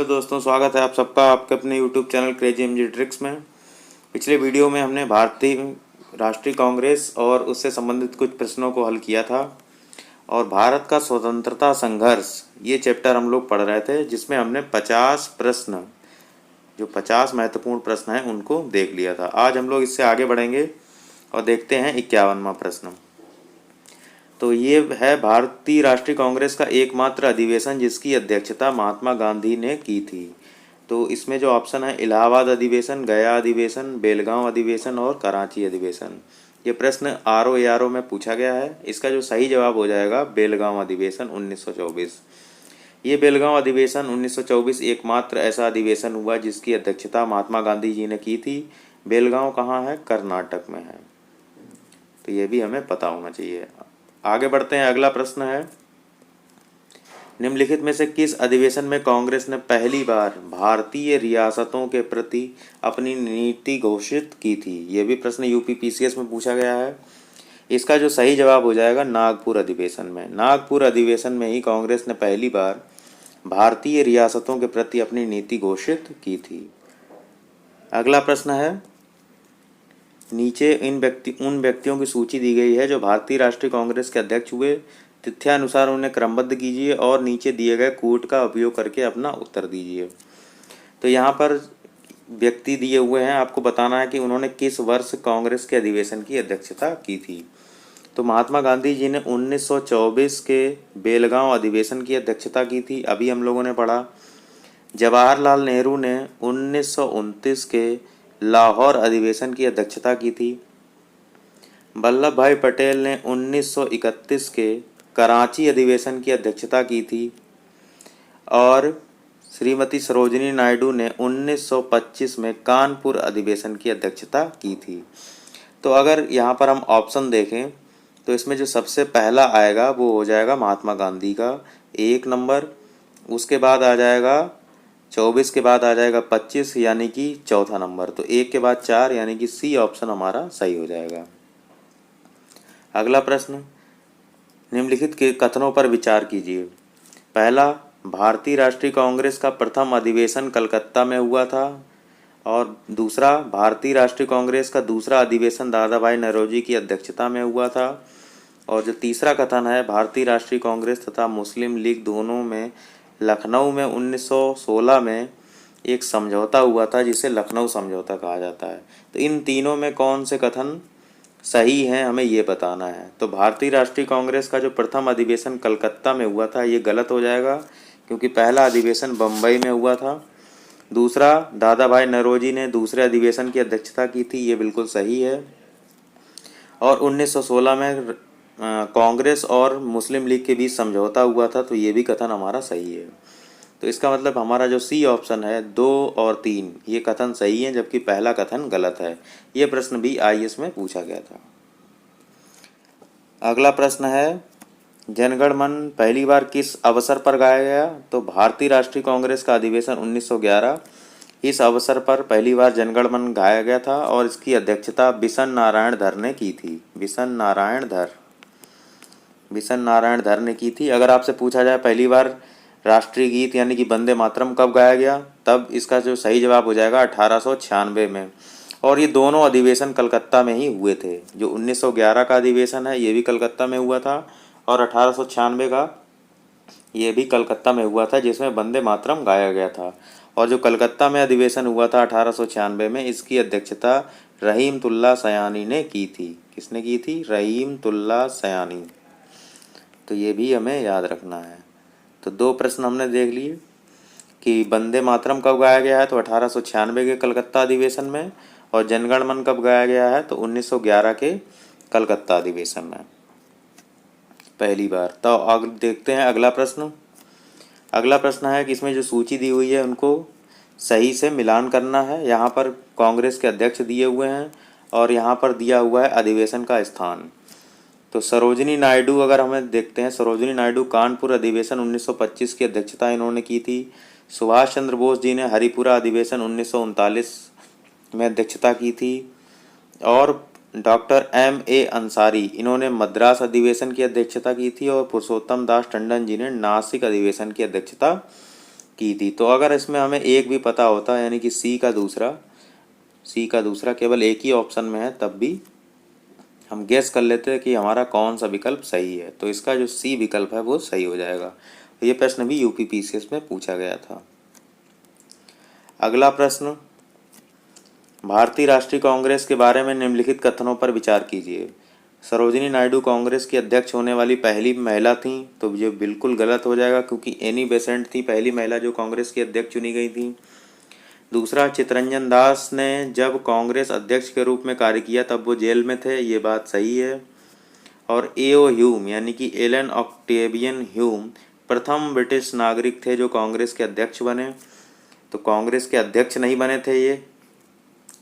Hello दोस्तों, स्वागत है आप सबका आपके अपने YouTube channel crazy MG tricks में। पिछले वीडियो में हमने भारतीय राष्ट्रीय कांग्रेस और उससे संबंधित कुछ प्रश्नों को हल किया था और भारत का स्वतंत्रता संघर्ष ये चैप्टर हम लोग पढ़ रहे थे, जिसमें हमने 50 प्रश्न, जो 50 महत्वपूर्ण प्रश्न हैं उनको देख लिया था। आज हम लोग इससे आगे बढ़ेंगे और देखते हैं 51वां प्रश्न। तो ये है भारतीय राष्ट्रीय कांग्रेस का एकमात्र अधिवेशन जिसकी अध्यक्षता महात्मा गांधी ने की थी। तो इसमें जो ऑप्शन है इलाहाबाद अधिवेशन, गया अधिवेशन, बेलगांव अधिवेशन और कराची अधिवेशन। ये प्रश्न RO में पूछा गया है। इसका जो सही जवाब हो जाएगा बेलगांव अधिवेशन 1924। ये बेलगांव अधिवेशन 1924 एकमात्र ऐसा अधिवेशन हुआ जिसकी अध्यक्षता महात्मा गांधी जी ने की थी। बेलगांव कहाँ है? कर्नाटक में है। तो ये भी हमें पता होना चाहिए। आगे बढ़ते हैं। अगला प्रश्न है, निम्नलिखित में से किस अधिवेशन में कांग्रेस ने पहली बार भारतीय रियासतों के प्रति अपनी नीति घोषित की थी? ये भी प्रश्न यूपी PCS में पूछा गया है। इसका जो सही जवाब हो जाएगा नागपुर अधिवेशन में। नागपुर अधिवेशन में ही कांग्रेस ने पहली बार भारतीय रियासतों के प्रति अपनी नीति घोषित की थी। अगला प्रश्न है, नीचे उन व्यक्तियों की सूची दी गई है जो भारतीय राष्ट्रीय कांग्रेस के अध्यक्ष हुए। तथ्यानुसार उन्हें क्रमबद्ध कीजिए और नीचे दिए गए कूट का उपयोग करके अपना उत्तर दीजिए। तो यहाँ पर व्यक्ति दिए हुए हैं, आपको बताना है कि उन्होंने किस वर्ष कांग्रेस के अधिवेशन की अध्यक्षता की थी। तो महात्मा गांधी जी ने 1924 के बेलगांव अधिवेशन की अध्यक्षता की थी, अभी हम लोगों ने पढ़ा। जवाहरलाल नेहरू ने 1929 के लाहौर अधिवेशन की अध्यक्षता की थी। वल्लभ भाई पटेल ने 1931 के कराची अधिवेशन की अध्यक्षता की थी और श्रीमती सरोजिनी नायडू ने 1925 में कानपुर अधिवेशन की अध्यक्षता की थी। तो अगर यहाँ पर हम ऑप्शन देखें तो इसमें जो सबसे पहला आएगा वो हो जाएगा महात्मा गांधी का 1 नंबर, उसके बाद आ जाएगा 24 के बाद आ जाएगा 25 यानी कि चौथा नंबर। तो 1 के बाद 4 यानी कि C ऑप्शन हमारा सही हो जाएगा। अगला प्रश्न, निम्नलिखित के कथनों पर विचार कीजिए। पहला, भारतीय राष्ट्रीय कांग्रेस का प्रथम अधिवेशन कलकत्ता में हुआ था। और दूसरा, भारतीय राष्ट्रीय कांग्रेस का दूसरा अधिवेशन दादा भाई नौरोजी की अध्यक्षता में हुआ था। और जो तीसरा कथन है, भारतीय राष्ट्रीय कांग्रेस तथा मुस्लिम लीग दोनों में लखनऊ में 1916 में एक समझौता हुआ था जिसे लखनऊ समझौता कहा जाता है। तो इन तीनों में कौन से कथन सही हैं हमें ये बताना है। तो भारतीय राष्ट्रीय कांग्रेस का जो प्रथम अधिवेशन कलकत्ता में हुआ था ये गलत हो जाएगा, क्योंकि पहला अधिवेशन बम्बई में हुआ था। दूसरा, दादा भाई नौरोजी ने दूसरे अधिवेशन की अध्यक्षता की थी, ये बिल्कुल सही है। और 1916 में कांग्रेस और मुस्लिम लीग के बीच समझौता हुआ था, तो ये भी कथन हमारा सही है। तो इसका मतलब हमारा जो C ऑप्शन है 2 और 3 ये कथन सही है, जबकि पहला कथन गलत है। ये प्रश्न भी IAS में पूछा गया था। अगला प्रश्न है, जनगण मन पहली बार किस अवसर पर गाया गया? तो भारतीय राष्ट्रीय कांग्रेस का अधिवेशन 1911, इस अवसर पर पहली बार जनगण मन गाया गया था और इसकी अध्यक्षता बिशन नारायण धर ने की थी। बिशन नारायण धर ने की थी। अगर आपसे पूछा जाए पहली बार राष्ट्रीय गीत यानी कि वंदे मातरम कब गाया गया, तब इसका जो सही जवाब हो जाएगा 1896 में। और ये दोनों अधिवेशन कलकत्ता में ही हुए थे। जो 1911 का अधिवेशन है ये भी कलकत्ता में हुआ था और 1896 का ये भी कलकत्ता में हुआ था, जिसमें वंदे मातरम गाया गया था। और जो कलकत्ता में अधिवेशन हुआ था 1896 में, इसकी अध्यक्षता रहीमतुल्लाह सयानी ने की थी। किसने की थी? रहीमतुल्लाह सयानी। तो ये भी हमें याद रखना है। तो 2 प्रश्न हमने देख लिए कि वंदे मातरम कब गाया गया है, तो 1896 के कलकत्ता अधिवेशन में। और जनगण मन कब गाया गया है, तो 1911 के कलकत्ता अधिवेशन में पहली बार। तो आगे देखते हैं अगला प्रश्न। अगला प्रश्न है कि इसमें जो सूची दी हुई है उनको सही से मिलान करना है। यहाँ पर कांग्रेस के अध्यक्ष दिए हुए हैं और यहाँ पर दिया हुआ है अधिवेशन का स्थान। तो सरोजिनी नायडू अगर हमें देखते हैं, सरोजिनी नायडू कानपुर अधिवेशन 1925 की अध्यक्षता इन्होंने की थी। सुभाष चंद्र बोस जी ने हरिपुरा अधिवेशन 1939 में अध्यक्षता की थी। और डॉक्टर M.A. अंसारी इन्होंने मद्रास अधिवेशन की अध्यक्षता की थी। और पुरुषोत्तम दास टंडन जी ने नासिक अधिवेशन की अध्यक्षता की थी। तो अगर इसमें हमें एक भी पता होता, यानी कि सी का दूसरा केवल एक ही ऑप्शन में है, तब भी हम गेस कर लेते हैं कि हमारा कौन सा विकल्प सही है। तो इसका जो सी विकल्प है वो सही हो जाएगा। ये प्रश्न भी यूपीपीसीएस में पूछा गया था। अगला प्रश्न, भारतीय राष्ट्रीय कांग्रेस के बारे में निम्नलिखित कथनों पर विचार कीजिए। सरोजिनी नायडू कांग्रेस की अध्यक्ष होने वाली पहली महिला थीं, तो ये बिल्कुल गलत हो जाएगा, क्योंकि एनी बेसेंट थी पहली महिला जो कांग्रेस की अध्यक्ष चुनी गई थी। दूसरा, चित्तरंजन दास ने जब कांग्रेस अध्यक्ष के रूप में कार्य किया तब वो जेल में थे, ये बात सही है। और ए.ओ. ह्यूम यानी कि एलन ऑक्टेवियन ह्यूम प्रथम ब्रिटिश नागरिक थे जो कांग्रेस के अध्यक्ष बने। तो कांग्रेस के अध्यक्ष नहीं बने थे ये,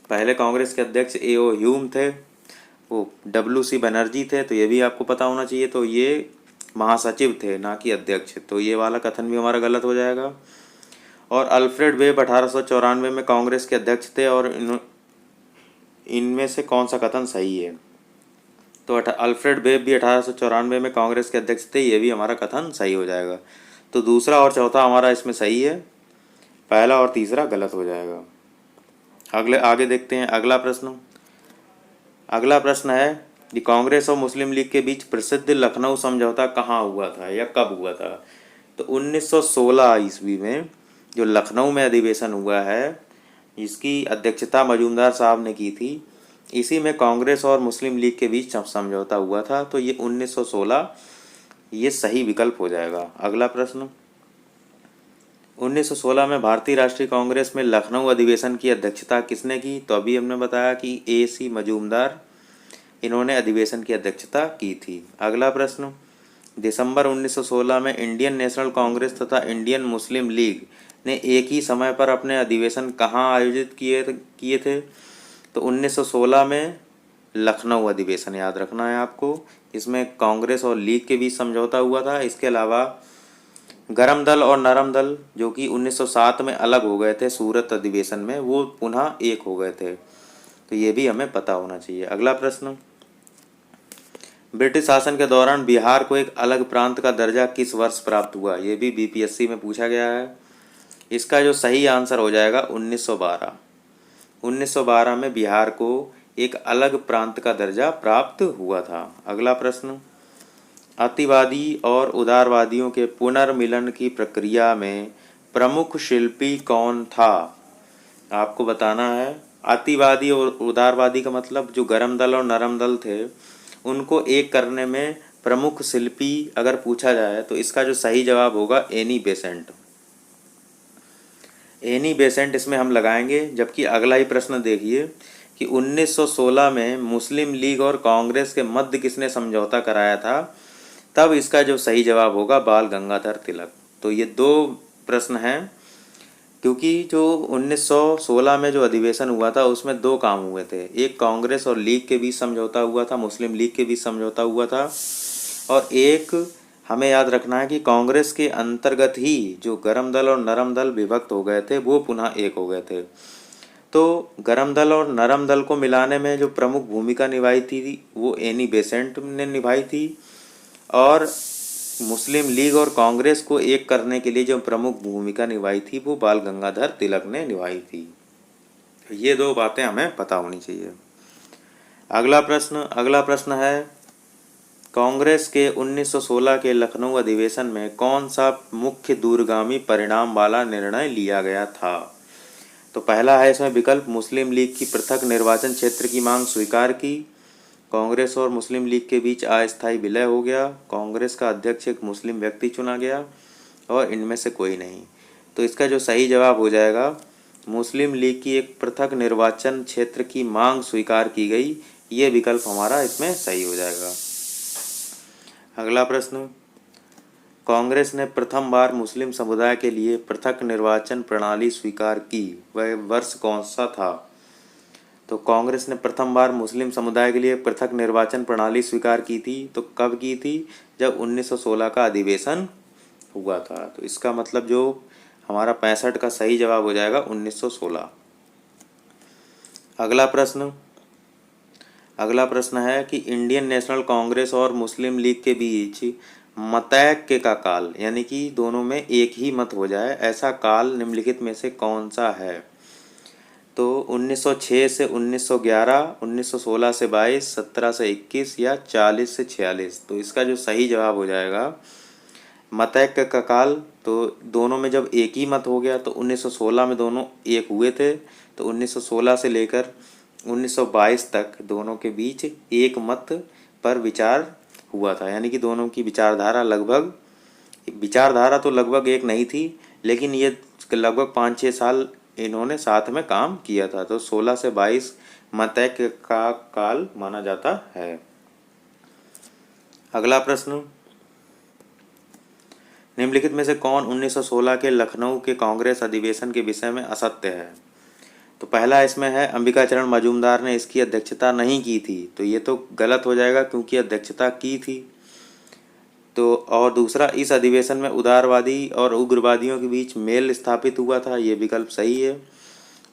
पहले कांग्रेस के अध्यक्ष ए.ओ. ह्यूम थे, वो डब्ल्यू.सी. बनर्जी थे, तो ये भी आपको पता होना चाहिए। तो ये महासचिव थे, ना कि अध्यक्ष। तो ये वाला कथन भी हमारा गलत हो जाएगा। और अल्फ्रेड वेब 1894 में कांग्रेस के अध्यक्ष थे, और इनमें से कौन सा कथन सही है? तो अल्फ्रेड वेब भी 1894 में कांग्रेस के अध्यक्ष थे, ये भी हमारा कथन सही हो जाएगा। तो दूसरा और चौथा हमारा इसमें सही है, पहला और तीसरा गलत हो जाएगा। आगे देखते हैं अगला प्रश्न। अगला प्रश्न है कि कांग्रेस और मुस्लिम लीग के बीच प्रसिद्ध लखनऊ समझौता कहाँ हुआ था या कब हुआ था? तो 1916 ईस्वी में जो लखनऊ में अधिवेशन हुआ है, इसकी अध्यक्षता मजूमदार साहब ने की थी। इसी में कांग्रेस और मुस्लिम लीग के बीच समझौता हुआ था। तो ये 1916 ये सही विकल्प हो जाएगा। अगला प्रश्न, 1916 में भारतीय राष्ट्रीय कांग्रेस में लखनऊ अधिवेशन की अध्यक्षता किसने की? तो अभी हमने बताया कि A.C. मजूमदार, इन्होंने अधिवेशन की अध्यक्षता की थी। अगला प्रश्न, दिसंबर 1916 में इंडियन नेशनल कांग्रेस तथा इंडियन मुस्लिम लीग ने एक ही समय पर अपने अधिवेशन कहाँ आयोजित किए थे? तो 1916 में लखनऊ अधिवेशन, याद रखना है आपको। इसमें कांग्रेस और लीग के बीच समझौता हुआ था। इसके अलावा गरम दल और नरम दल जो कि 1907 में अलग हो गए थे सूरत अधिवेशन में, वो पुनः एक हो गए थे। तो ये भी हमें पता होना चाहिए। अगला प्रश्न, ब्रिटिश शासन के दौरान बिहार को एक अलग प्रांत का दर्जा किस वर्ष प्राप्त हुआ? ये भी बीपीएससी में पूछा गया है। इसका जो सही आंसर हो जाएगा 1912। 1912 में बिहार को एक अलग प्रांत का दर्जा प्राप्त हुआ था। अगला प्रश्न, अतिवादी और उदारवादियों के पुनर्मिलन की प्रक्रिया में प्रमुख शिल्पी कौन था? आपको बताना है। अतिवादी और उदारवादी का मतलब जो गरम दल और नरम दल थे, उनको एक करने में प्रमुख शिल्पी अगर पूछा जाए तो इसका जो सही जवाब होगा एनी बेसेंट। एनी बेसेंट इसमें हम लगाएंगे। जबकि अगला ही प्रश्न देखिए कि 1916 में मुस्लिम लीग और कांग्रेस के मध्य किसने समझौता कराया था? तब इसका जो सही जवाब होगा बाल गंगाधर तिलक। तो ये दो प्रश्न हैं, क्योंकि जो 1916 में जो अधिवेशन हुआ था उसमें दो काम हुए थे। एक कांग्रेस और लीग के बीच समझौता हुआ था, मुस्लिम लीग के बीच समझौता हुआ था, और एक हमें याद रखना है कि कांग्रेस के अंतर्गत ही जो गरम दल और नरम दल विभक्त हो गए थे वो पुनः एक हो गए थे। तो गरम दल और नरम दल को मिलाने में जो प्रमुख भूमिका निभाई थी वो एनी बेसेंट ने निभाई थी, और मुस्लिम लीग और कांग्रेस को एक करने के लिए जो प्रमुख भूमिका निभाई थी वो बाल गंगाधर तिलक ने निभाई थी। ये दो बातें हमें पता होनी चाहिए। अगला प्रश्न है, कांग्रेस के 1916 के लखनऊ अधिवेशन में कौन सा मुख्य दूरगामी परिणाम वाला निर्णय लिया गया था? तो पहला है इसमें विकल्प, मुस्लिम लीग की पृथक निर्वाचन क्षेत्र की मांग स्वीकार की, कांग्रेस और मुस्लिम लीग के बीच अस्थायी विलय हो गया, कांग्रेस का अध्यक्ष एक मुस्लिम व्यक्ति चुना गया, और इनमें से कोई नहीं। तो इसका जो सही जवाब हो जाएगा मुस्लिम लीग की एक पृथक निर्वाचन क्षेत्र की मांग स्वीकार की गई, ये विकल्प हमारा इसमें सही हो जाएगा। अगला प्रश्न, कांग्रेस ने प्रथम बार मुस्लिम समुदाय के लिए पृथक निर्वाचन प्रणाली स्वीकार की, वह वर्ष कौन सा था? तो कांग्रेस ने प्रथम बार मुस्लिम समुदाय के लिए पृथक निर्वाचन प्रणाली स्वीकार की थी, तो कब की थी? जब 1916 का अधिवेशन हुआ था। तो इसका मतलब जो हमारा 65 का सही जवाब हो जाएगा 1916। अगला प्रश्न है कि इंडियन नेशनल कांग्रेस और मुस्लिम लीग के बीच मतैक्य का काल, यानी कि दोनों में एक ही मत हो जाए, ऐसा काल निम्नलिखित में से कौन सा है? तो 1906 से 1911, 1916 से 22, 17 से 21 या 40 से 46। तो इसका जो सही जवाब हो जाएगा मतैक्य का काल, तो दोनों में जब एक ही मत हो गया तो 1916 में दोनों एक हुए थे, तो 1916 से लेकर 1922 तक दोनों के बीच एक मत पर विचार हुआ था, यानी कि दोनों की विचारधारा तो लगभग एक नहीं थी, लेकिन ये लगभग 5-6 साल इन्होंने साथ में काम किया था। तो 16 से 22 मतैक्य का काल माना जाता है। अगला प्रश्न, निम्नलिखित में से कौन 1916 के लखनऊ के कांग्रेस अधिवेशन के विषय में असत्य है? तो पहला इसमें है अंबिकाचरण मजूमदार ने इसकी अध्यक्षता नहीं की थी, तो ये तो गलत हो जाएगा क्योंकि अध्यक्षता की थी। तो और दूसरा, इस अधिवेशन में उदारवादी और उग्रवादियों के बीच मेल स्थापित हुआ था, ये विकल्प सही है।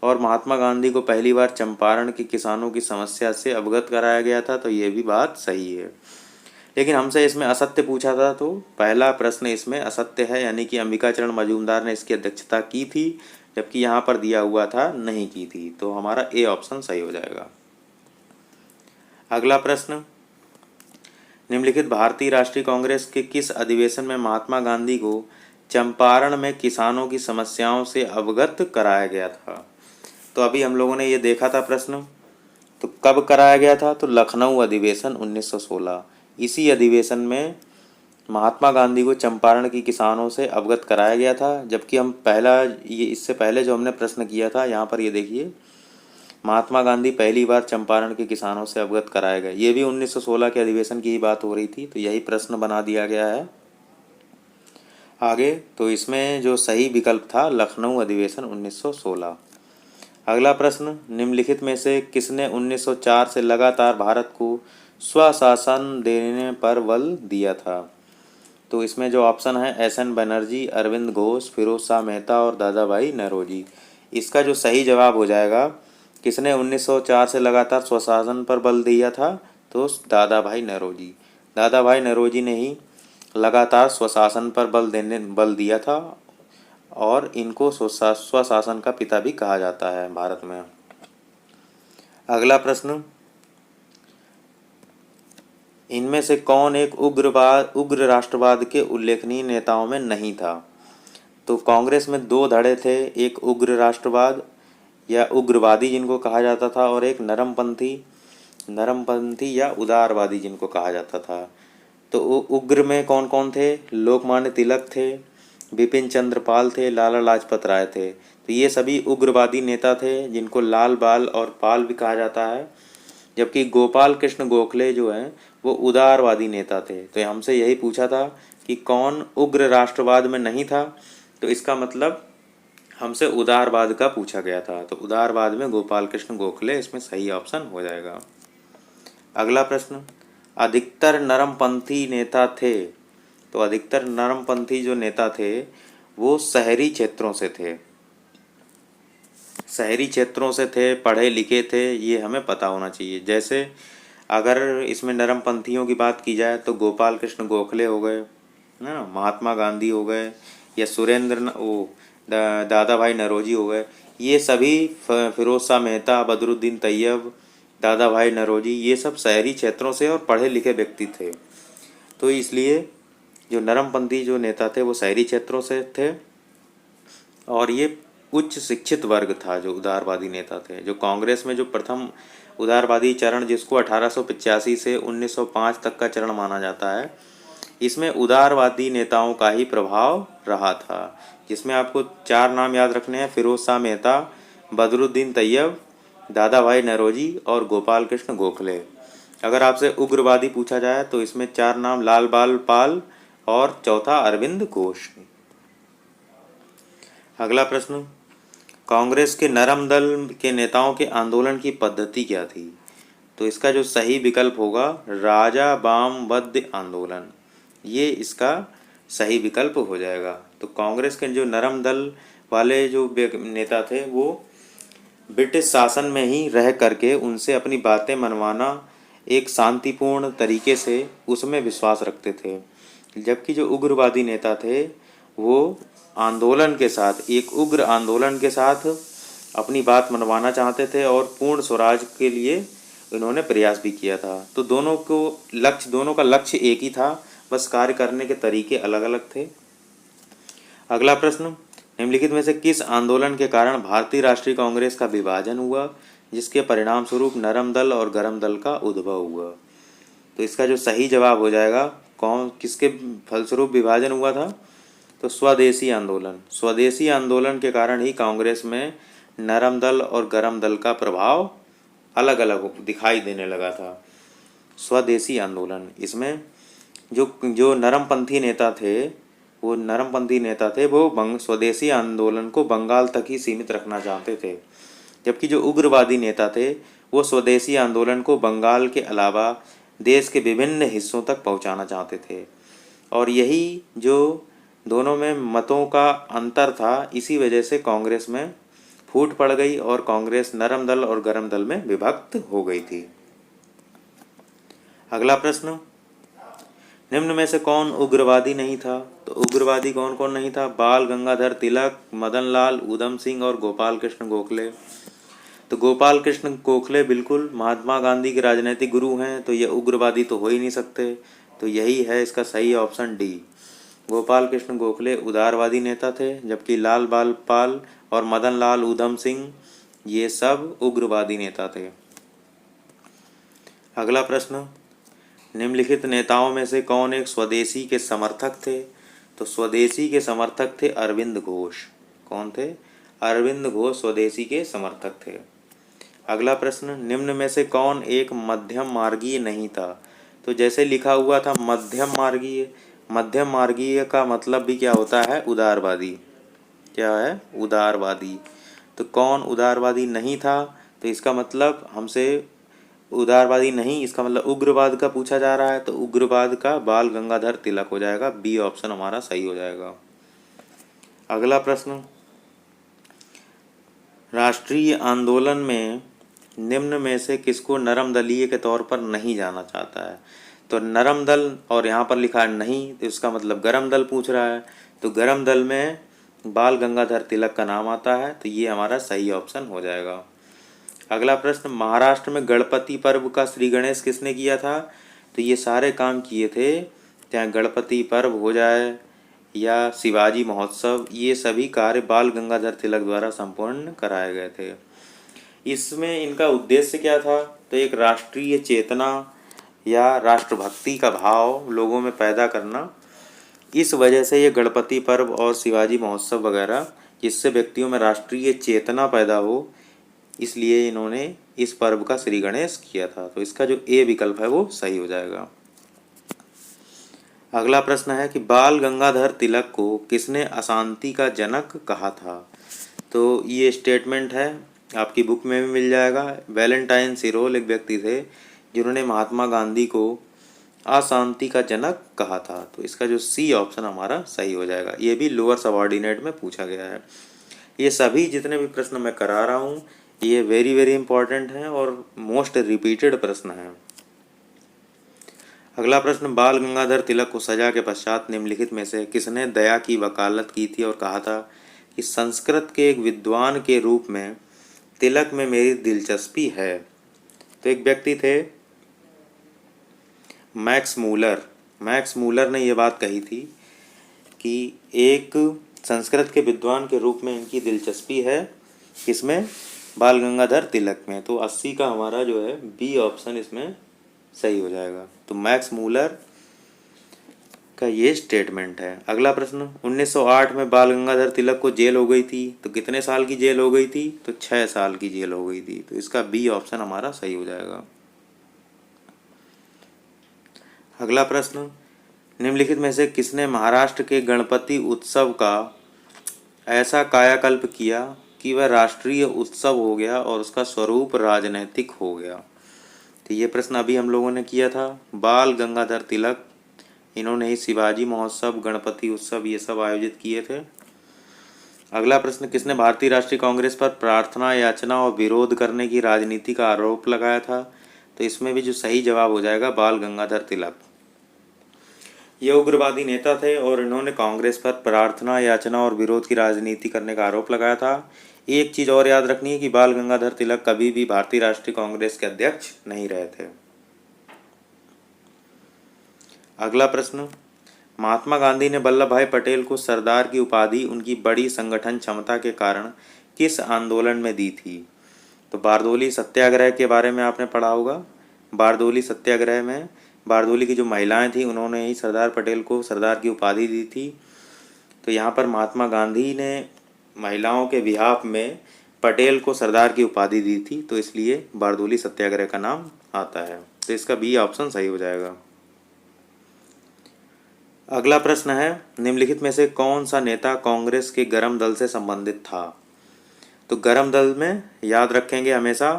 और महात्मा गांधी को पहली बार चंपारण के किसानों की समस्या से अवगत कराया गया था, तो ये भी बात सही है। लेकिन हमसे इसमें असत्य पूछा था, तो पहला प्रश्न इसमें असत्य है, यानी कि अंबिकाचरण मजूमदार ने इसकी अध्यक्षता की थी, जबकि यहाँ पर दिया हुआ था नहीं की थी। तो हमारा ए ऑप्शन सही हो जाएगा। अगला प्रश्न, निम्नलिखित भारतीय राष्ट्रीय कांग्रेस के किस अधिवेशन में महात्मा गांधी को चंपारण में किसानों की समस्याओं से अवगत कराया गया था? तो अभी हम लोगों ने ये देखा था प्रश्न, तो कब कराया गया था? तो लखनऊ अधिवेशन 1916। इसी अधिवेशन में महात्मा गांधी को चंपारण की किसानों से अवगत कराया गया था, जबकि हम इससे पहले जो हमने प्रश्न किया था, यहाँ पर ये देखिए महात्मा गांधी पहली बार चंपारण के किसानों से अवगत कराए गए, ये भी 1916 के अधिवेशन की ही बात हो रही थी, तो यही प्रश्न बना दिया गया है आगे। तो इसमें जो सही विकल्प था लखनऊ अधिवेशन 1916। अगला प्रश्न, निम्नलिखित में से किसने 1904 से लगातार भारत को स्वशासन देने पर बल दिया था? तो इसमें जो ऑप्शन है एस.एन. बनर्जी, अरविंद घोष, फिरोज शाह मेहता और दादा भाई नौरोजी। इसका जो सही जवाब हो जाएगा, किसने 1904 से लगातार स्वशासन पर बल दिया था? तो दादा भाई नौरोजी। दादा भाई नौरोजी ने ही लगातार स्वशासन पर बल दिया था, और इनको स्वशासन का पिता भी कहा जाता है भारत में। अगला प्रश्न, इनमें से कौन एक उग्र राष्ट्रवाद के उल्लेखनीय नेताओं में नहीं था? तो कांग्रेस में दो धड़े थे, एक उग्र राष्ट्रवाद या उग्रवादी जिनको कहा जाता था, और एक नरमपंथी या उदारवादी जिनको कहा जाता था। तो उग्र में कौन कौन थे? लोकमान्य तिलक थे, बिपिन चंद्र पाल थे, लाला लाजपत राय थे। तो ये सभी उग्रवादी नेता थे, जिनको लाल बाल और पाल भी कहा जाता है, जबकि गोपाल कृष्ण गोखले जो हैं वो उदारवादी नेता थे। तो हमसे यही पूछा था कि कौन उग्र राष्ट्रवाद में नहीं था, तो इसका मतलब हमसे उदारवाद का पूछा गया था, तो उदारवाद में गोपाल कृष्ण गोखले इसमें सही ऑप्शन हो जाएगा। अगला प्रश्न, अधिकतर नरमपंथी नेता थे, तो अधिकतर नरमपंथी जो नेता थे वो शहरी क्षेत्रों से थे, पढ़े लिखे थे, ये हमें पता होना चाहिए। जैसे अगर इसमें नरमपंथियों की बात की जाए तो गोपाल कृष्ण गोखले हो गए, है ना, महात्मा गांधी हो गए, या दादा भाई नौरोजी हो गए, ये सभी फिरोज शाह मेहता, बदरुद्दीन तैयब, दादा भाई नौरोजी, ये सब शहरी क्षेत्रों से और पढ़े लिखे व्यक्ति थे। तो इसलिए जो नरमपंथी जो नेता थे वो शहरी क्षेत्रों से थे, और ये उच्च शिक्षित वर्ग था जो उदारवादी नेता थे। जो कांग्रेस में जो प्रथम उदारवादी चरण, जिसको 1885 से 1905 तक का चरण माना जाता है, इसमें उदारवादी नेताओं का ही प्रभाव रहा था, जिसमें आपको 4 नाम याद रखने हैं: फिरोज शाह मेहता, बदरुद्दीन तैयब, दादा भाई नौरोजी और गोपाल कृष्ण गोखले। अगर आपसे उग्रवादी पूछा जाए तो इसमें 4 नाम लाल बाल पाल और चौथा अरविंद घोष। अगला प्रश्न, कांग्रेस के नरम दल के नेताओं के आंदोलन की पद्धति क्या थी? तो इसका जो सही विकल्प होगा राजा वामबद्ध आंदोलन, ये इसका सही विकल्प हो जाएगा। तो कांग्रेस के जो नरम दल वाले जो नेता थे वो ब्रिटिश शासन में ही रह करके उनसे अपनी बातें मनवाना एक शांतिपूर्ण तरीके से, उसमें विश्वास रखते थे। जबकि जो उग्रवादी नेता थे वो आंदोलन के साथ, एक उग्र आंदोलन के साथ अपनी बात मनवाना चाहते थे और पूर्ण स्वराज के लिए इन्होंने प्रयास भी किया था। तो दोनों का लक्ष्य एक ही था, बस कार्य करने के तरीके अलग अलग थे। अगला प्रश्न, निम्नलिखित में से किस आंदोलन के कारण भारतीय राष्ट्रीय कांग्रेस का विभाजन हुआ, जिसके परिणाम स्वरूप नरम दल और गरम दल का उद्भव हुआ? तो इसका जो सही जवाब हो जाएगा, किसके फलस्वरूप विभाजन हुआ था? तो स्वदेशी आंदोलन। स्वदेशी आंदोलन के कारण ही कांग्रेस में नरम दल और गरम दल का प्रभाव अलग अलग दिखाई देने लगा था। स्वदेशी आंदोलन, इसमें जो जो नरमपंथी नेता थे वो स्वदेशी आंदोलन को बंगाल तक ही सीमित रखना चाहते थे, जबकि जो उग्रवादी नेता थे वो स्वदेशी आंदोलन को बंगाल के अलावा देश के विभिन्न हिस्सों तक पहुंचाना चाहते थे। और यही जो दोनों में मतों का अंतर था, इसी वजह से कांग्रेस में फूट पड़ गई और कांग्रेस नरम दल और गरम दल में विभक्त हो गई थी। अगला प्रश्न, निम्न में से कौन उग्रवादी नहीं था? तो उग्रवादी कौन कौन नहीं था? बाल गंगाधर तिलक, मदन लाल, उधम सिंह और गोपाल कृष्ण गोखले। तो गोपाल कृष्ण गोखले बिल्कुल महात्मा गांधी के राजनीतिक गुरु हैं, तो ये उग्रवादी तो हो ही नहीं सकते। तो यही है इसका सही ऑप्शन डी। गोपाल कृष्ण गोखले उदारवादी नेता थे, जबकि लाल बाल पाल और मदन लाल, उधम सिंह ये सब उग्रवादी नेता थे। अगला प्रश्न, निम्नलिखित नेताओं में से कौन एक स्वदेशी के समर्थक थे? तो स्वदेशी के समर्थक थे अरविंद घोष। कौन थे? अरविंद घोष स्वदेशी के समर्थक थे। अगला प्रश्न, निम्न में से कौन एक मध्यम मार्गीय नहीं था? तो जैसे लिखा हुआ था मध्यम मार्गीय, मध्यम मार्गीय का मतलब भी क्या होता है? उदारवादी। क्या है? उदारवादी। तो कौन उदारवादी नहीं था? तो इसका मतलब हमसे उदारवादी नहीं, इसका मतलब उग्रवाद का पूछा जा रहा है, तो उग्रवाद का बाल गंगाधर तिलक हो जाएगा। बी ऑप्शन हमारा सही हो जाएगा। अगला प्रश्न, राष्ट्रीय आंदोलन में निम्न में से किसको नरम दलीय के तौर पर नहीं जाना चाहता है? तो नरम दल और यहाँ पर लिखा है नहीं, तो इसका मतलब गरम दल पूछ रहा है। तो गरम दल में बाल गंगाधर तिलक का नाम आता है, तो ये हमारा सही ऑप्शन हो जाएगा। अगला प्रश्न, महाराष्ट्र में गणपति पर्व का श्री गणेश किसने किया था? तो ये सारे काम किए थे, चाहे गणपति पर्व हो जाए या शिवाजी महोत्सव, ये सभी कार्य बाल गंगाधर तिलक द्वारा संपूर्ण कराए गए थे। इसमें इनका उद्देश्य क्या था? तो एक राष्ट्रीय चेतना या राष्ट्रभक्ति का भाव लोगों में पैदा करना। इस वजह से ये गणपति पर्व और शिवाजी महोत्सव वगैरह, जिससे व्यक्तियों में राष्ट्रीय चेतना पैदा हो, इसलिए इन्होंने इस पर्व का श्री गणेश किया था। तो इसका जो ए विकल्प है वो सही हो जाएगा। अगला प्रश्न है कि बाल गंगाधर तिलक को किसने अशांति का जनक कहा था? तो ये स्टेटमेंट है, आपकी बुक में भी मिल जाएगा। वैलेंटाइन सिरोल एक व्यक्ति थे जिन्होंने महात्मा गांधी को अशांति का जनक कहा था। तो इसका जो सी ऑप्शन हमारा सही हो जाएगा। ये भी लोअर सबऑर्डिनेट में पूछा गया है। ये सभी जितने भी प्रश्न मैं करा रहा हूँ ये वेरी वेरी इंपॉर्टेंट हैं और मोस्ट रिपीटेड प्रश्न हैं। अगला प्रश्न, बाल गंगाधर तिलक को सजा के पश्चात निम्नलिखित में से किसने दया की वकालत की थी और कहा था कि संस्कृत के एक विद्वान के रूप में तिलक में मेरी दिलचस्पी है? तो एक व्यक्ति थे मैक्स मूलर। मैक्स मूलर ने यह बात कही थी कि एक संस्कृत के विद्वान के रूप में इनकी दिलचस्पी है, किसमें? बाल गंगाधर तिलक में। तो 80 का हमारा जो है बी ऑप्शन इसमें सही हो जाएगा। तो मैक्स मूलर का ये स्टेटमेंट है। अगला प्रश्न, 1908 में बाल गंगाधर तिलक को जेल हो गई थी, तो कितने साल की जेल हो गई थी? तो 6 साल की जेल हो गई थी। तो इसका बी ऑप्शन हमारा सही हो जाएगा। अगला प्रश्न, निम्नलिखित में से किसने महाराष्ट्र के गणपति उत्सव का ऐसा कायाकल्प किया कि वह राष्ट्रीय उत्सव हो गया और उसका स्वरूप राजनैतिक हो गया? तो ये प्रश्न अभी हम लोगों ने किया था। बाल गंगाधर तिलक, इन्होंने ही शिवाजी महोत्सव, गणपति उत्सव ये सब आयोजित किए थे। अगला प्रश्न, किसने भारतीय राष्ट्रीय कांग्रेस पर प्रार्थना, याचना और विरोध करने की राजनीति का आरोप लगाया था? तो इसमें भी जो सही जवाब हो जाएगा बाल गंगाधर तिलक। ये उग्रवादी नेता थे और इन्होंने कांग्रेस पर प्रार्थना, याचना और विरोध की राजनीति करने का आरोप लगाया था। एक चीज़ और याद रखनी है कि बाल गंगाधर तिलक कभी भी भारतीय राष्ट्रीय कांग्रेस के अध्यक्ष नहीं रहे थे। अगला प्रश्न, महात्मा गांधी ने वल्लभ भाई पटेल को सरदार की उपाधि उनकी बड़ी संगठन क्षमता के कारण किस आंदोलन में दी थी? तो बारदोली सत्याग्रह के बारे में आपने पढ़ा होगा। बारदोली सत्याग्रह में बारदोली की जो महिलाएं थी उन्होंने ही सरदार पटेल को सरदार की उपाधि दी थी। तो यहाँ पर महात्मा गांधी ने महिलाओं के बिहाफ में पटेल को सरदार की उपाधि दी थी, तो इसलिए बारदोली सत्याग्रह का नाम आता है। तो इसका बी ऑप्शन सही हो जाएगा। अगला प्रश्न है, निम्नलिखित में से कौन सा नेता कांग्रेस के गरम दल से संबंधित था? तो गरम दल में याद रखेंगे हमेशा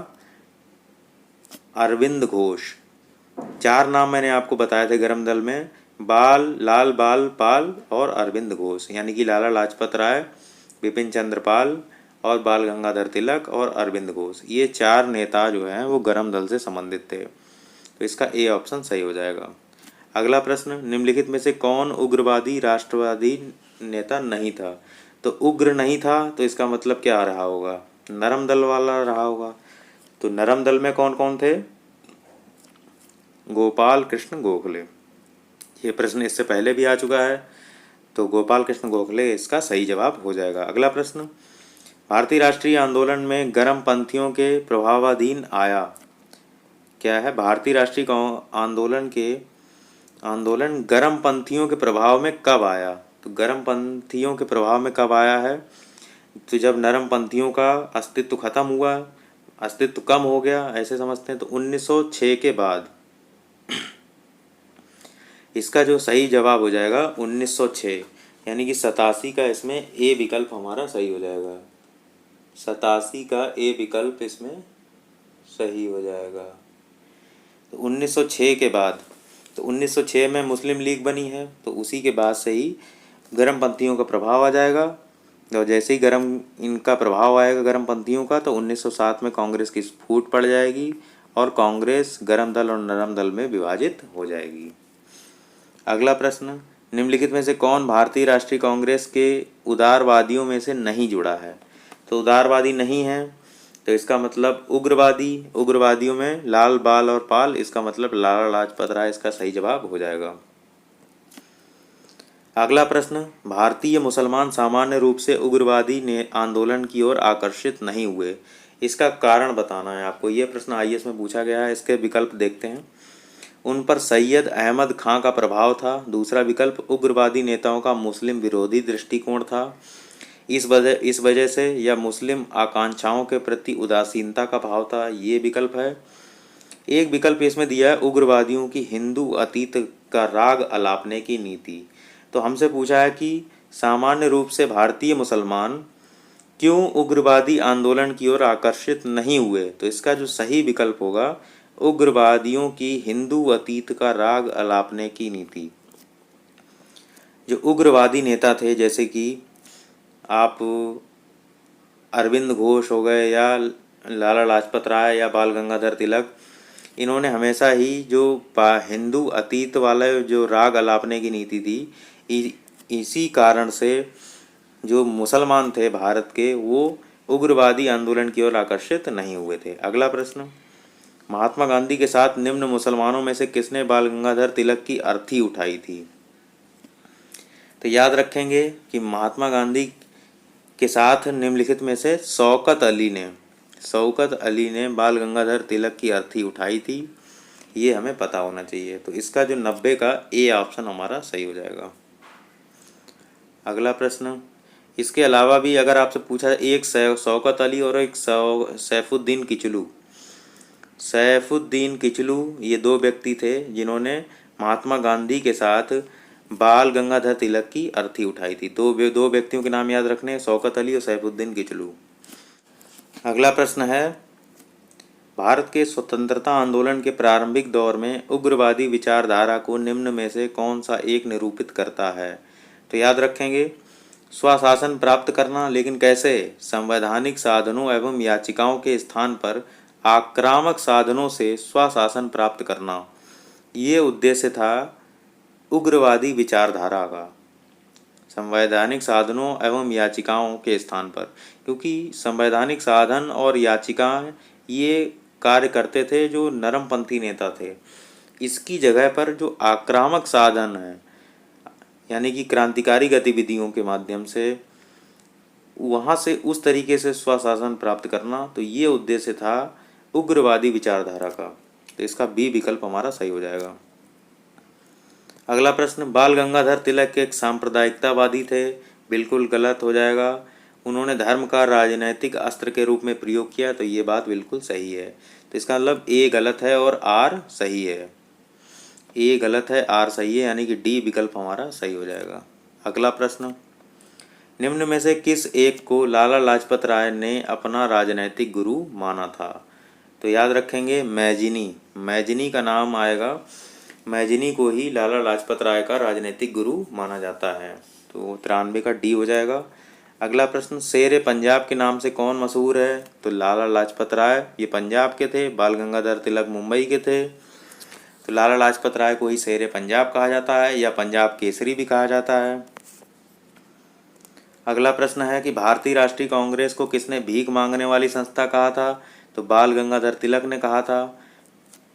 अरविंद घोष। 4 नाम मैंने आपको बताए थे गरम दल में, लाल बाल पाल और अरविंद घोष, यानी कि लाला लाजपत राय, बिपिन चंद्र पाल और बाल गंगाधर तिलक और अरविंद घोष। ये 4 नेता जो हैं वो गरम दल से संबंधित थे। तो इसका ए ऑप्शन सही हो जाएगा। अगला प्रश्न, निम्नलिखित में से कौन उग्रवादी राष्ट्रवादी नेता नहीं था? तो उग्र नहीं था, तो इसका मतलब क्या रहा होगा? नरम दल वाला रहा होगा। तो नरम दल में कौन कौन थे? गोपाल कृष्ण गोखले। ये प्रश्न इससे पहले भी आ चुका है, तो गोपाल कृष्ण गोखले इसका सही जवाब हो जाएगा। अगला प्रश्न, भारतीय राष्ट्रीय आंदोलन में गरम पंथियों के प्रभावाधीन आया। क्या है? भारतीय राष्ट्रीय आंदोलन गरम पंथियों के प्रभाव में कब आया? तो गरम पंथियों के प्रभाव में कब आया है? तो जब नरम पंथियों का अस्तित्व खत्म हुआ, अस्तित्व कम हो गया, ऐसे समझते हैं। तो 1906 के बाद। इसका जो सही जवाब हो जाएगा 1906, यानी कि 87 का इसमें ए विकल्प हमारा सही हो जाएगा। 87 का ए विकल्प इसमें सही हो जाएगा। तो 1906 के बाद, तो 1906 में मुस्लिम लीग बनी है, तो उसी के बाद से ही गरम पंथियों का प्रभाव आ जाएगा। और जैसे ही इनका प्रभाव आएगा गरम पंथियों का, तो 1907 में कांग्रेस की फूट पड़ जाएगी और कांग्रेस गरम दल और नरम दल में विभाजित हो जाएगी। अगला प्रश्न, निम्नलिखित में से कौन भारतीय राष्ट्रीय कांग्रेस के उदारवादियों में से नहीं जुड़ा है? तो उदारवादी नहीं है, तो इसका मतलब उग्रवादियों में लाल बाल और पाल, इसका मतलब लाला लाजपत राय इसका सही जवाब हो जाएगा। अगला प्रश्न, भारतीय मुसलमान सामान्य रूप से उग्रवादी आंदोलन की ओर आकर्षित नहीं हुए, इसका कारण बताना है आपको। यह प्रश्न आईएएस में पूछा गया है। इसके विकल्प देखते हैं। उन पर सैयद अहमद खां का प्रभाव था। दूसरा विकल्प, उग्रवादी नेताओं का मुस्लिम विरोधी दृष्टिकोण था। इस वजह से या मुस्लिम आकांक्षाओं के प्रति उदासीनता का भाव था। ये विकल्प है। एक विकल्प इसमें दिया है, उग्रवादियों की हिंदू अतीत का राग अलापने की नीति। तो हमसे पूछा है कि सामान्य रूप से भारतीय मुसलमान क्यों उग्रवादी आंदोलन की ओर आकर्षित नहीं हुए? तो इसका जो सही विकल्प होगा, उग्रवादियों की हिंदू अतीत का राग अलापने की नीति। जो उग्रवादी नेता थे, जैसे कि आप अरविंद घोष हो गए या लाला लाजपत राय या बाल गंगाधर तिलक, इन्होंने हमेशा ही जो हिंदू अतीत वाले जो राग अलापने की नीति थी, इसी कारण से जो मुसलमान थे भारत के, वो उग्रवादी आंदोलन की ओर आकर्षित नहीं हुए थे। अगला प्रश्न, महात्मा गांधी के साथ निम्न मुसलमानों में से किसने बाल गंगाधर तिलक की अर्थी उठाई थी? तो याद रखेंगे कि महात्मा गांधी के साथ निम्नलिखित में से शौकत अली ने बाल गंगाधर तिलक की अर्थी उठाई थी। ये हमें पता होना चाहिए। तो इसका जो 90 का ए ऑप्शन हमारा सही हो जाएगा। अगला प्रश्न, इसके अलावा भी अगर आपसे पूछा जाए, एक शौकत अली और एक सैफुद्दीन किचलू, ये 2 व्यक्ति थे जिन्होंने महात्मा गांधी के साथ बाल गंगाधर तिलक की अर्थी उठाई थी। दो व्यक्तियों के नाम याद रखने, शौकत अली और सैफुद्दीन किचलू। अगला प्रश्न है, भारत के स्वतंत्रता आंदोलन के प्रारंभिक दौर में उग्रवादी विचारधारा को निम्न में से कौन सा एक निरूपित करता है? तो याद रखेंगे, स्वशासन प्राप्त करना, लेकिन कैसे? संवैधानिक साधनों एवं याचिकाओं के स्थान पर आक्रामक साधनों से स्वशासन प्राप्त करना, ये उद्देश्य था उग्रवादी विचारधारा का संवैधानिक साधनों एवं याचिकाओं के स्थान पर, क्योंकि संवैधानिक साधन और याचिकाएं ये कार्य करते थे जो नरमपंथी नेता थे। इसकी जगह पर जो आक्रामक साधन है, यानी कि क्रांतिकारी गतिविधियों के माध्यम से वहाँ से उस तरीके से स्वशासन प्राप्त करना, तो ये उद्देश्य था उग्रवादी विचारधारा का। तो इसका बी विकल्प हमारा सही हो जाएगा। अगला प्रश्न, बाल गंगाधर तिलक एक सांप्रदायिकतावादी थे। बिल्कुल गलत हो जाएगा। उन्होंने धर्म का राजनैतिक अस्त्र के रूप में प्रयोग किया, तो ये बात बिल्कुल सही है। तो इसका मतलब ए गलत है और आर सही है। ए गलत है, आर सही है, यानी कि डी विकल्प हमारा सही हो जाएगा। अगला प्रश्न, निम्न में से किस एक को लाला लाजपत राय ने अपना राजनैतिक गुरु माना था? तो याद रखेंगे मैजिनी का नाम आएगा। मैजिनी को ही लाला लाजपत राय का राजनीतिक गुरु माना जाता है। तो 93 का डी हो जाएगा। अगला प्रश्न, शेर पंजाब के नाम से कौन मशहूर है? तो लाला लाजपत राय, ये पंजाब के थे। बाल गंगाधर तिलक मुंबई के थे। तो लाला लाजपत राय को ही शेर पंजाब कहा जाता है, या पंजाब केसरी भी कहा जाता है। अगला प्रश्न है कि भारतीय राष्ट्रीय कांग्रेस को किसने भीख मांगने वाली संस्था कहा था? तो बाल गंगाधर तिलक ने कहा था।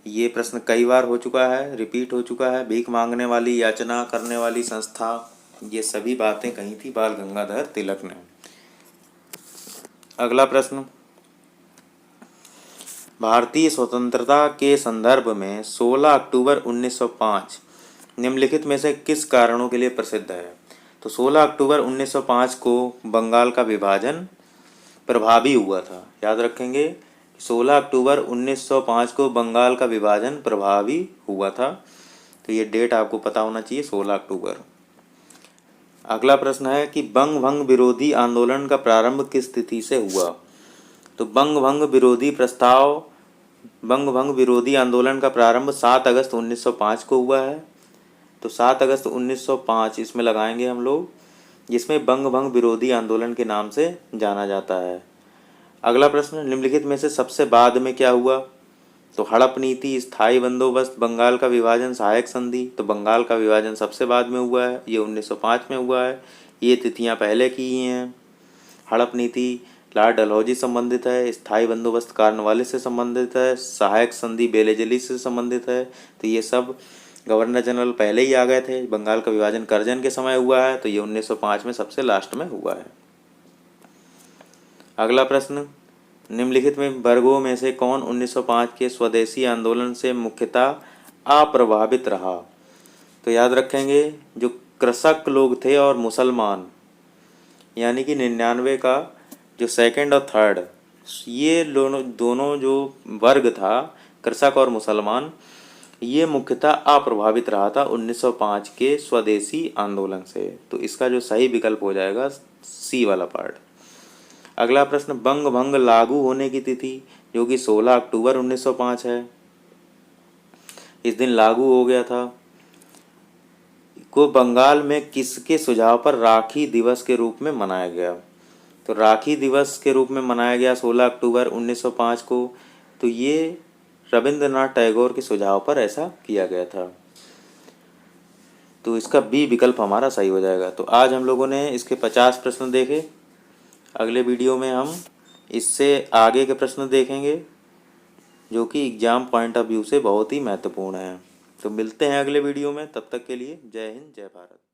ये प्रश्न कई बार हो चुका है, रिपीट हो चुका है। भीख मांगने वाली, याचना करने वाली संस्था, ये सभी बातें कही थी बाल गंगाधर तिलक ने। अगला प्रश्न, भारतीय स्वतंत्रता के संदर्भ में 16 अक्टूबर 1905 निम्नलिखित में से किस कारणों के लिए प्रसिद्ध है? तो 16 अक्टूबर 1905 को बंगाल का विभाजन प्रभावी हुआ था। याद रखेंगे, 16 अक्टूबर 1905 को बंगाल का विभाजन प्रभावी हुआ था। तो ये डेट आपको पता होना चाहिए, 16 अक्टूबर। अगला प्रश्न है कि बंग भंग विरोधी आंदोलन का प्रारंभ किस तिथि से हुआ? तो बंग भंग विरोधी आंदोलन का प्रारंभ 7 अगस्त 1905 को हुआ है। तो 7 अगस्त 1905 इसमें लगाएंगे हम लोग, जिसमें बंग भंग विरोधी आंदोलन के नाम से जाना जाता है। अगला प्रश्न, निम्नलिखित में से सबसे बाद में क्या हुआ? तो हड़प नीति, स्थायी बंदोबस्त, बंगाल का विभाजन, सहायक संधि। तो बंगाल का विभाजन सबसे बाद में हुआ है, ये 1905 में हुआ है। ये तिथियां पहले की ही हैं। हड़प नीति लॉर्ड डलहौजी संबंधित है, स्थायी बंदोबस्त कॉर्नवालिस से संबंधित है, सहायक संधि बेलेजली से संबंधित है। तो ये सब गवर्नर जनरल पहले ही आ गए थे। बंगाल का विभाजन करजन के समय हुआ है, तो ये 1905 में सबसे लास्ट में हुआ है। अगला प्रश्न, निम्नलिखित में वर्गों में से कौन 1905 के स्वदेशी आंदोलन से मुख्यतः अप्रभावित रहा? तो याद रखेंगे, जो कृषक लोग थे और मुसलमान, यानी कि 99 का जो सेकंड और थर्ड, ये दोनों जो वर्ग था, कृषक और मुसलमान, ये मुख्यतः अप्रभावित रहा था 1905 के स्वदेशी आंदोलन से। तो इसका जो सही विकल्प हो जाएगा सी वाला पार्ट। अगला प्रश्न, बंग भंग लागू होने की तिथि जो कि 16 अक्टूबर 1905 है, इस दिन लागू हो गया था, को बंगाल में किसके सुझाव पर राखी दिवस के रूप में मनाया गया? तो राखी दिवस के रूप में मनाया गया 16 अक्टूबर 1905 को। तो ये रविंद्रनाथ टैगोर के सुझाव पर ऐसा किया गया था। तो इसका बी विकल्प हमारा सही हो जाएगा। तो आज हम लोगों ने इसके 50 प्रश्न देखे। अगले वीडियो में हम इससे आगे के प्रश्न देखेंगे जो कि एग्जाम पॉइंट ऑफ व्यू से बहुत ही महत्वपूर्ण है। तो मिलते हैं अगले वीडियो में, तब तक के लिए जय हिंद, जय भारत।